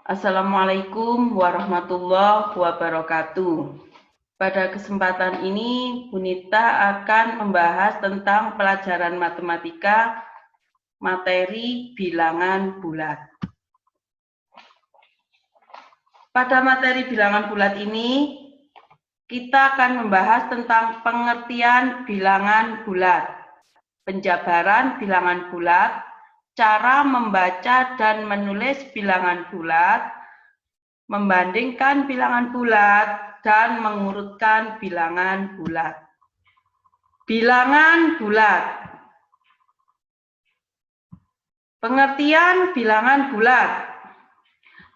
Assalamualaikum warahmatullahi wabarakatuh. Pada kesempatan ini, Bu Nita akan membahas tentang pelajaran matematika materi bilangan bulat. Pada materi bilangan bulat ini, kita akan membahas tentang pengertian bilangan bulat, penjabaran bilangan bulat, cara membaca dan menulis bilangan bulat, membandingkan bilangan bulat, dan mengurutkan bilangan bulat. Bilangan bulat. Pengertian bilangan bulat.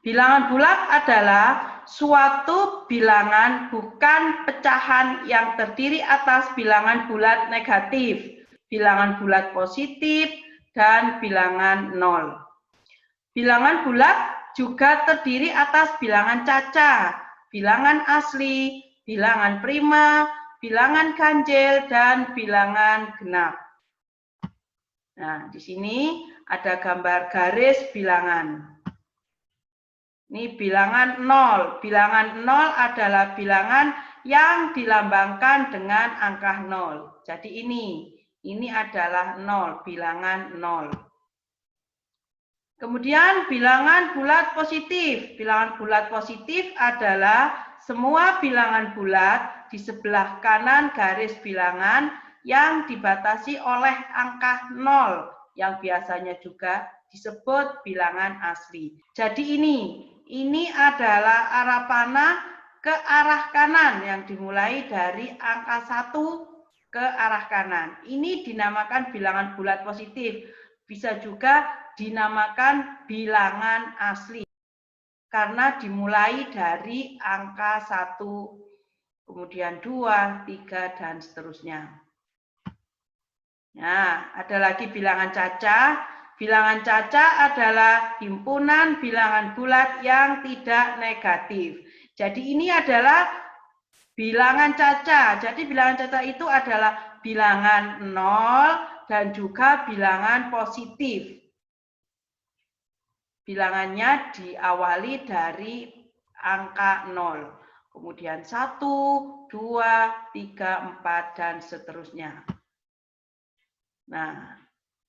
Bilangan bulat adalah suatu bilangan bukan pecahan yang terdiri atas bilangan bulat negatif, bilangan bulat positif, dan bilangan nol. Bilangan bulat juga terdiri atas bilangan caca, bilangan asli, bilangan prima, bilangan ganjil, dan bilangan genap. Nah, di sini ada gambar garis bilangan. Ini bilangan 0. Bilangan 0 adalah bilangan yang dilambangkan dengan angka 0. Jadi ini adalah 0, bilangan 0. Kemudian bilangan bulat positif. Bilangan bulat positif adalah semua bilangan bulat di sebelah kanan garis bilangan yang dibatasi oleh angka 0 yang biasanya juga disebut bilangan asli. Jadi ini adalah arah panah ke arah kanan yang dimulai dari angka 1 ke arah kanan. Ini dinamakan bilangan bulat positif. Bisa juga dinamakan bilangan asli karena dimulai dari angka 1, kemudian 2, 3, dan seterusnya. Nah, ada lagi bilangan caca. Bilangan caca adalah himpunan bilangan bulat yang tidak negatif. Jadi ini adalah bilangan caca. Jadi bilangan caca itu adalah bilangan 0 dan juga bilangan positif. Bilangannya diawali dari angka 0. Kemudian 1, 2, 3, 4, dan seterusnya. Nah,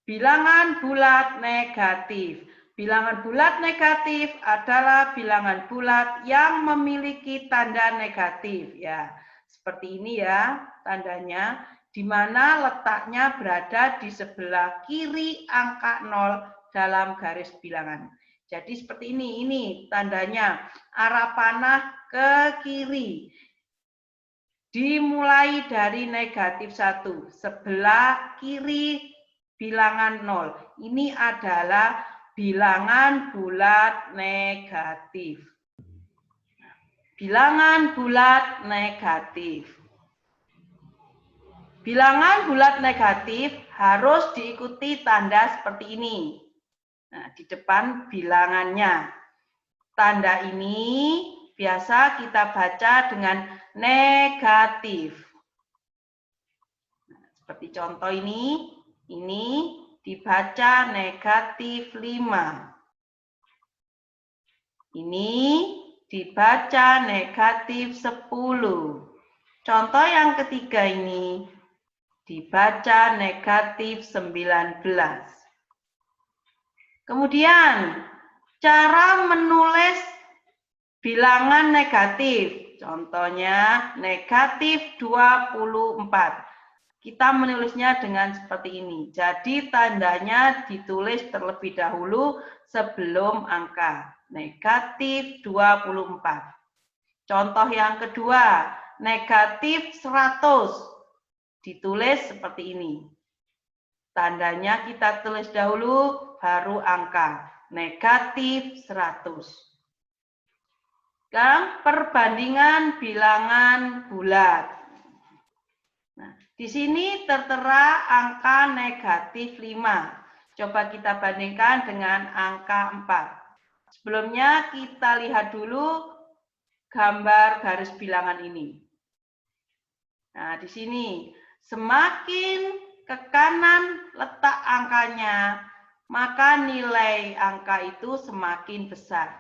bilangan bulat negatif. Bilangan bulat negatif adalah bilangan bulat yang memiliki tanda negatif. Ya, seperti ini ya tandanya, di mana letaknya berada di sebelah kiri angka 0 dalam garis bilangan. Jadi seperti ini tandanya arah panah ke kiri. Dimulai dari negatif 1, sebelah kiri bilangan 0. Ini adalah bilangan bulat negatif. Bilangan bulat negatif. Bilangan bulat negatif harus diikuti tanda seperti ini. Nah, di depan bilangannya. Tanda ini biasa kita baca dengan negatif. Nah, seperti contoh ini dibaca negatif 5. Ini dibaca negatif 10. Contoh yang ketiga ini dibaca negatif 19. Kemudian, cara menulis bilangan negatif. Contohnya negatif 24. Kita menulisnya dengan seperti ini. Jadi tandanya ditulis terlebih dahulu sebelum angka. Negatif 24. Contoh yang kedua, negatif 100. Ditulis seperti ini. Tandanya kita tulis dahulu, baru angka. Negatif 100. Sekarang perbandingan bilangan bulat. Nah, di sini tertera angka negatif 5. Coba kita bandingkan dengan angka 4. Sebelumnya kita lihat dulu gambar garis bilangan ini. Nah, di sini semakin ke kanan letak angkanya, maka nilai angka itu semakin besar.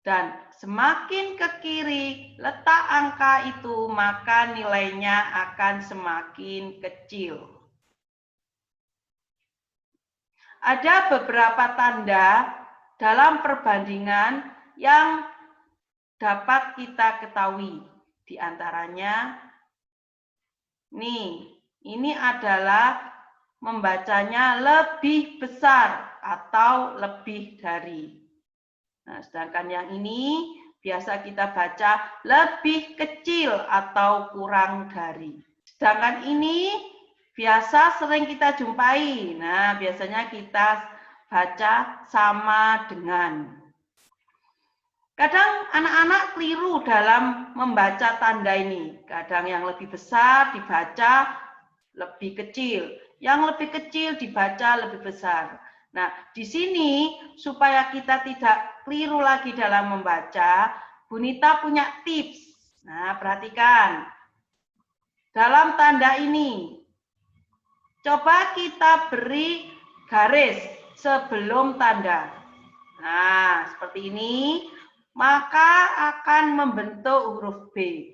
Dan semakin ke kiri letak angka itu, maka nilainya akan semakin kecil. Ada beberapa tanda dalam perbandingan yang dapat kita ketahui. Di antaranya, nih, ini adalah membacanya lebih besar atau lebih dari. Nah, sedangkan yang ini biasa kita baca lebih kecil atau kurang dari. Sedangkan ini biasa sering kita jumpai. Nah, biasanya kita baca sama dengan. Kadang anak-anak keliru dalam membaca tanda ini. Kadang yang lebih besar dibaca lebih kecil. Yang lebih kecil dibaca lebih besar. Nah, di sini supaya kita tidak keliru lagi dalam membaca, Bunita punya tips. Nah, perhatikan. Dalam tanda ini, coba kita beri garis sebelum tanda. Nah, seperti ini, maka akan membentuk huruf B.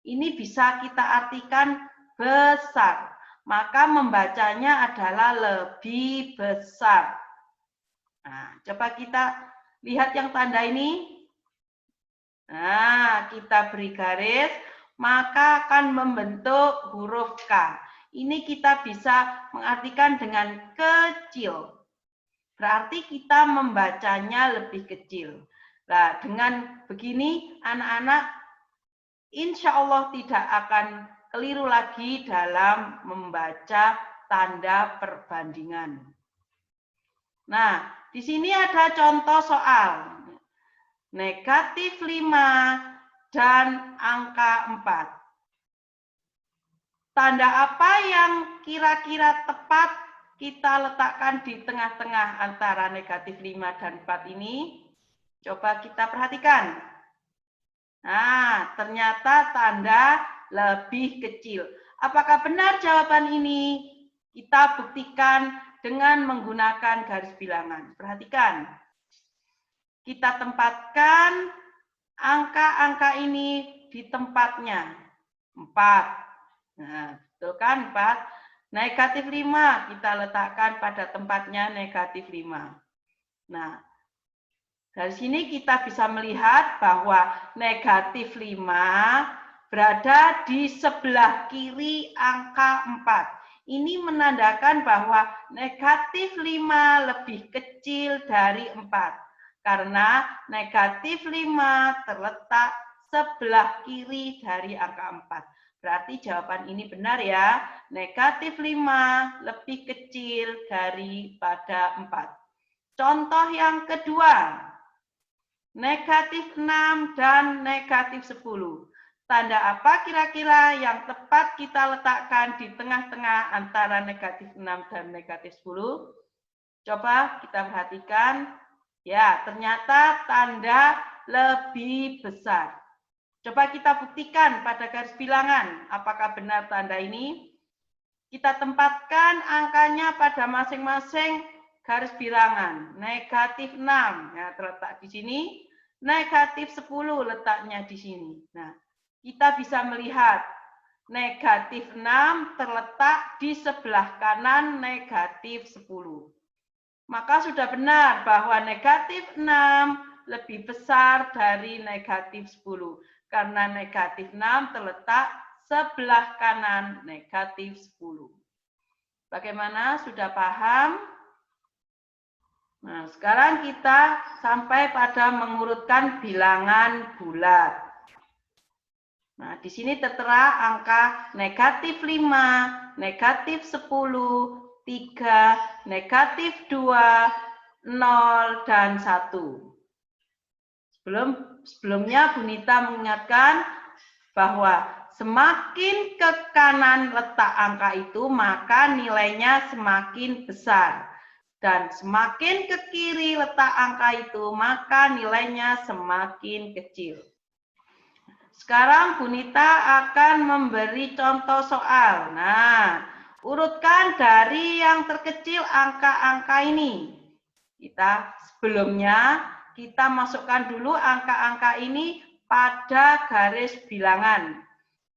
Ini bisa kita artikan besar. Maka membacanya adalah lebih besar. Nah, coba kita lihat yang tanda ini. Nah, kita beri garis, maka akan membentuk huruf K. Ini kita bisa mengartikan dengan kecil. Berarti kita membacanya lebih kecil. Nah, dengan begini anak-anak insya Allah tidak akan keliru lagi dalam membaca tanda perbandingan. Nah, di sini ada contoh soal. Negatif 5 dan angka 4. Tanda apa yang kira-kira tepat kita letakkan di tengah-tengah antara negatif 5 dan 4 ini? Coba kita perhatikan. Nah, ternyata tanda lebih kecil. Apakah benar jawaban ini? Kita buktikan dengan menggunakan garis bilangan. Perhatikan. Kita tempatkan angka-angka ini di tempatnya. 4. Nah, betul kan 4? Negatif 5 kita letakkan pada tempatnya negatif 5. Nah, dari sini kita bisa melihat bahwa negatif 5 berada di sebelah kiri angka 4. Ini menandakan bahwa negatif 5 lebih kecil dari 4. Karena negatif 5 terletak sebelah kiri dari angka 4. Berarti jawaban ini benar ya. Negatif 5 lebih kecil daripada 4. Contoh yang kedua. Negatif 6 dan negatif 10. Tanda apa kira-kira yang tepat kita letakkan di tengah-tengah antara negatif 6 dan negatif 10? Coba kita perhatikan. Ya, ternyata tanda lebih besar. Coba kita buktikan pada garis bilangan. Apakah benar tanda ini? Kita tempatkan angkanya pada masing-masing garis bilangan. Negatif 6 ya, terletak di sini. Negatif 10 letaknya di sini. Nah, kita bisa melihat negatif 6 terletak di sebelah kanan negatif 10. Maka sudah benar bahwa negatif 6 lebih besar dari negatif 10. Karena negatif 6 terletak sebelah kanan negatif 10. Bagaimana? Sudah paham? Nah, sekarang kita sampai pada mengurutkan bilangan bulat. Nah, di sini tertera angka negatif 5, negatif 10, 3, negatif 2, 0, dan 1. Sebelumnya Bunita mengingatkan bahwa semakin ke kanan letak angka itu, maka nilainya semakin besar. Dan semakin ke kiri letak angka itu, maka nilainya semakin kecil. Sekarang Bunita akan memberi contoh soal. Nah, urutkan dari yang terkecil angka-angka ini. Sebelumnya kita masukkan dulu angka-angka ini pada garis bilangan.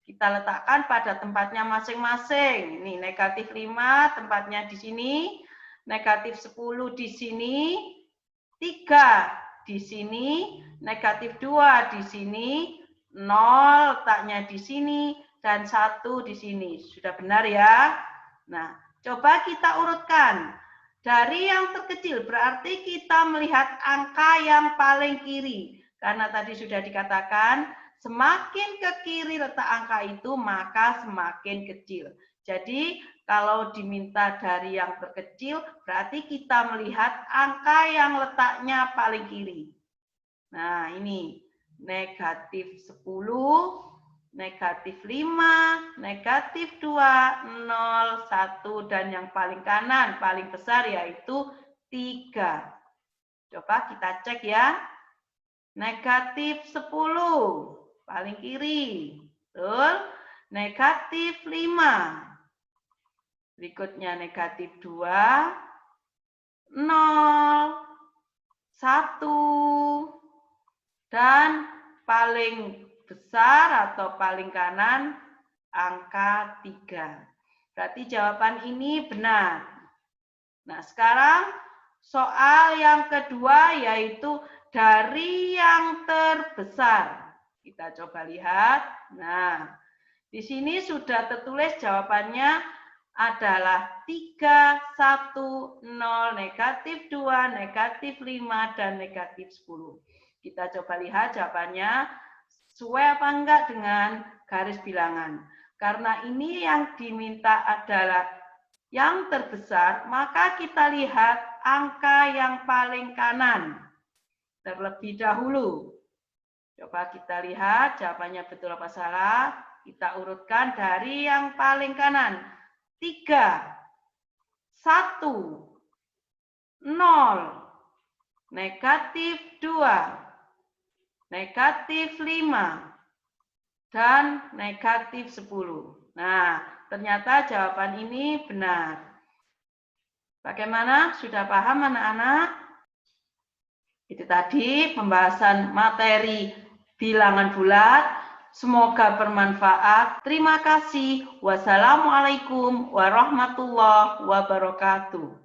Kita letakkan pada tempatnya masing-masing. Ini negatif 5 tempatnya di sini, negatif 10 di sini, 3 di sini, negatif 2 di sini, 0 letaknya di sini, dan 1 di sini. Sudah benar ya? Nah, coba kita urutkan. Dari yang terkecil berarti kita melihat angka yang paling kiri. Karena tadi sudah dikatakan, semakin ke kiri letak angka itu, maka semakin kecil. Jadi, kalau diminta dari yang terkecil, berarti kita melihat angka yang letaknya paling kiri. Nah, ini negatif 10, negatif 5, negatif 2, 0, 1, dan yang paling kanan, paling besar yaitu 3. Coba kita cek ya. Negatif 10, paling kiri. Betul? Negatif 5. Berikutnya negatif 2, 0, 1, dan paling besar atau paling kanan angka 3. Berarti jawaban ini benar. Nah, sekarang soal yang kedua yaitu dari yang terbesar. Kita coba lihat. Nah, di sini sudah tertulis jawabannya adalah 3, 1, 0, negatif 2, negatif 5, dan negatif 10. Kita coba lihat jawabannya sesuai apa enggak dengan garis bilangan. Karena ini yang diminta adalah yang terbesar, maka kita lihat angka yang paling kanan terlebih dahulu. Coba kita lihat jawabannya betul apa salah. Kita urutkan dari yang paling kanan. 3, 1, 0, negatif 2, negatif 5, dan negatif 10. Nah, ternyata jawaban ini benar. Bagaimana? Sudah paham anak-anak? Itu tadi pembahasan materi bilangan bulat. Semoga bermanfaat. Terima kasih. Wassalamualaikum warahmatullahi wabarakatuh.